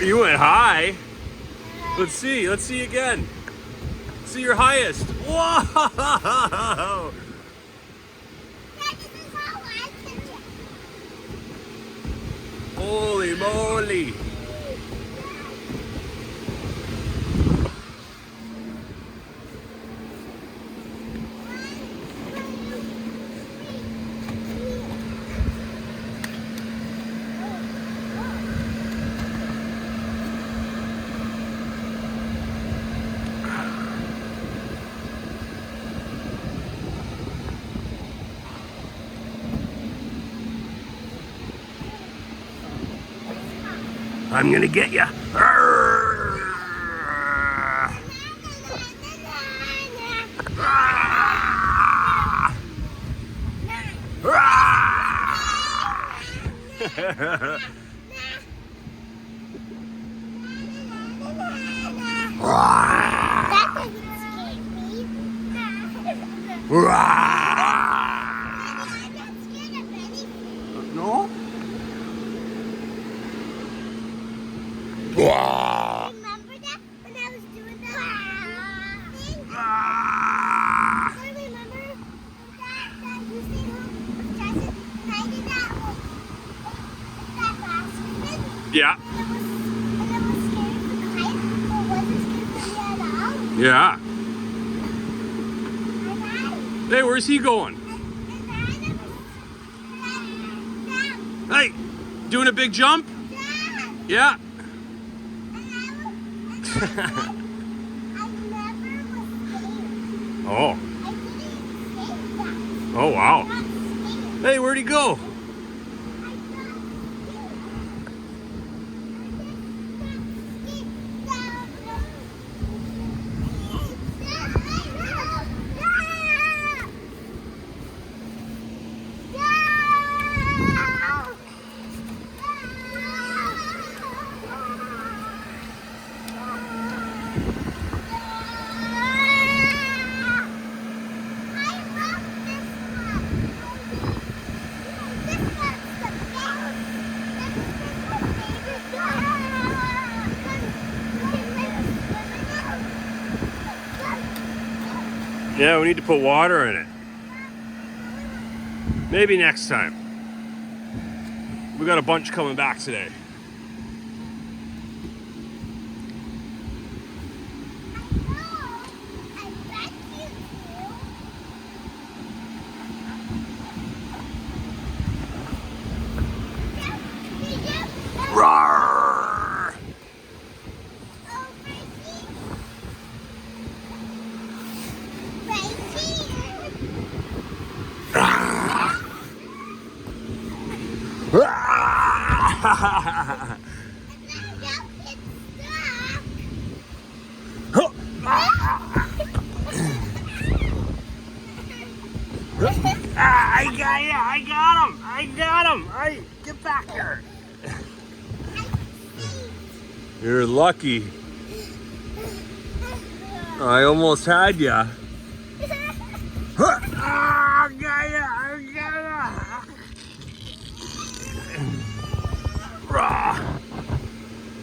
You went high. Let's see again. See your highest. Whoa! Holy moly! I'm gonna get ya. No? Remember that when I was doing that thing? I remember that you stayed home, Justin, and I did that last weekend. Yeah. And I was scared for the height, but wasn't scared for me at all. Yeah. I died. Hey, where's he going? Hey, doing a big jump? Yeah. Oh. Oh, wow. Hey, where'd he go? Yeah, we need to put water in it. Maybe next time. We got a bunch coming back today. Roar! I got him! Get back here! You're lucky. I almost had ya. I got ya!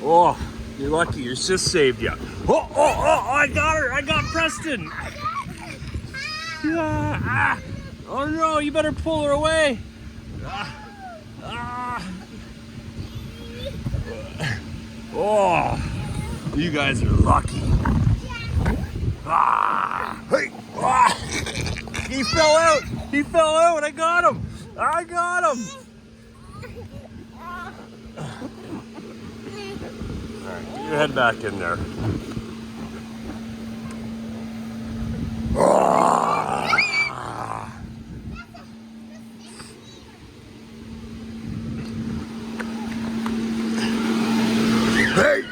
Oh, you're lucky. Your sis saved you. Oh, I got her. I got Preston. Yeah. Oh, no, you better pull her away. Oh, you guys are lucky. Hey. He fell out. I got him. All right, get your head back in there. Hey!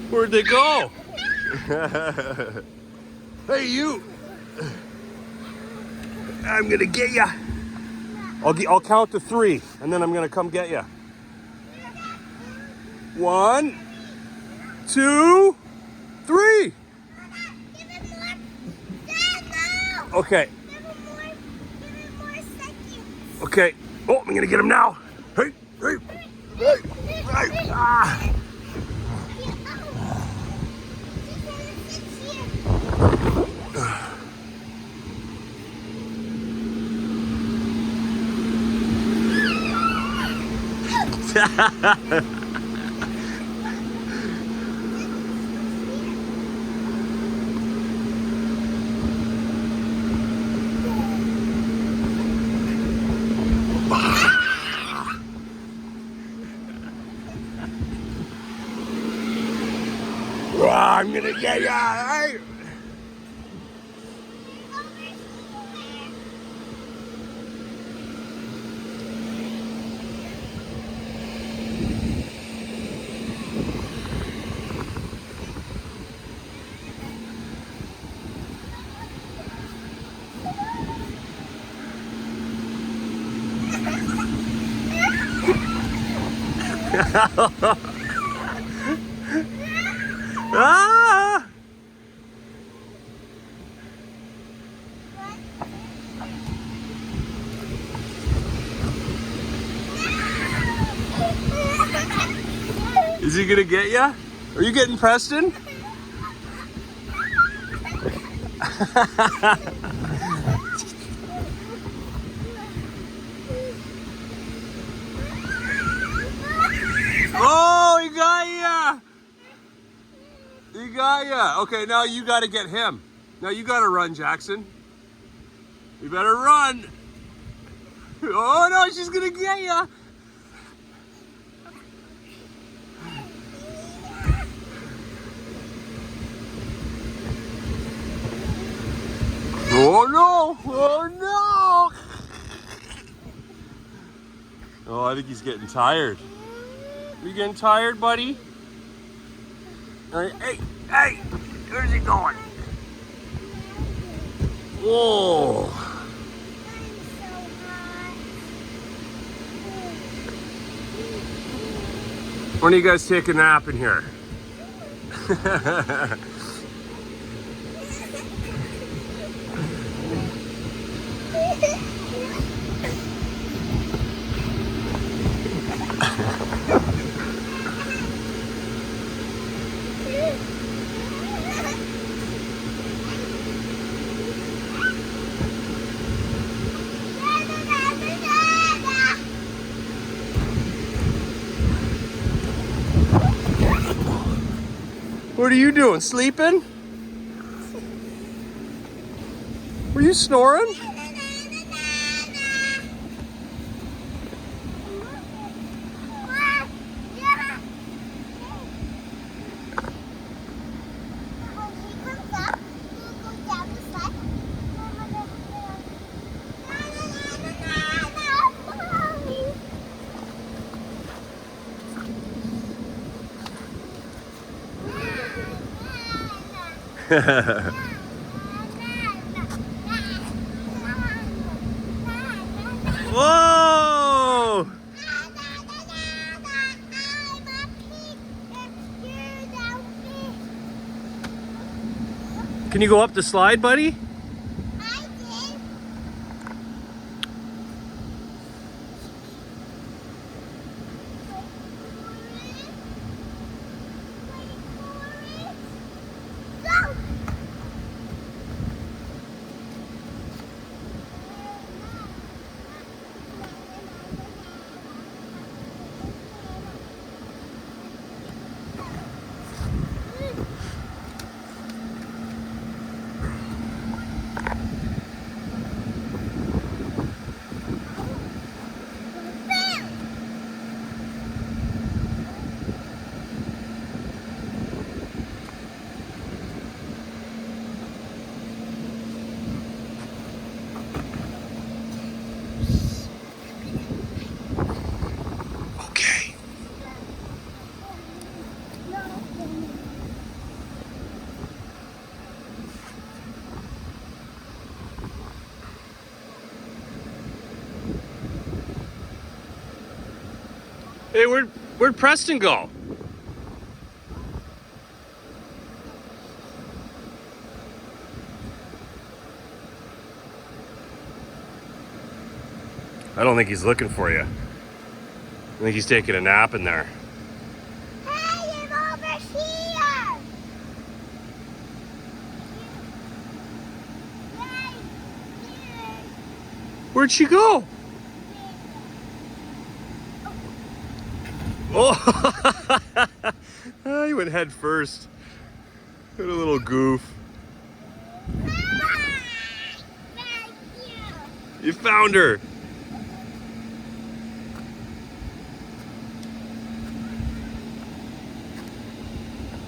Where'd they go? Hey, you. I'm gonna get ya. I'll count to 3, and then I'm gonna come get ya. 1, 2, 3. Give it more. Dad, no. Okay. Give it more seconds. Okay. Oh, I'm gonna get him now. Hey, hey, hey, hey. Ah. I'm gonna get ya. Hey. Ah! Is he gonna get ya? Are you getting Preston? Oh, he got ya! He got ya. Okay, now you gotta get him. Now you gotta run, Jackson. You better run. Oh no, she's gonna get ya. Oh no! Oh no! Oh, I think he's getting tired. Are you getting tired, buddy? Hey, hey! Where's he going? Whoa! When do you guys take a nap in here? What are you doing? Sleeping? Were you snoring? Whoa! Can you go up the slide, buddy? Okay. Hey, where'd Preston go? I don't think he's looking for you. I think he's taking a nap in there. Hey, I'm over here. Right here. Where'd she go? Oh, he went head first. What a little goof. Ah, thank you. You found her.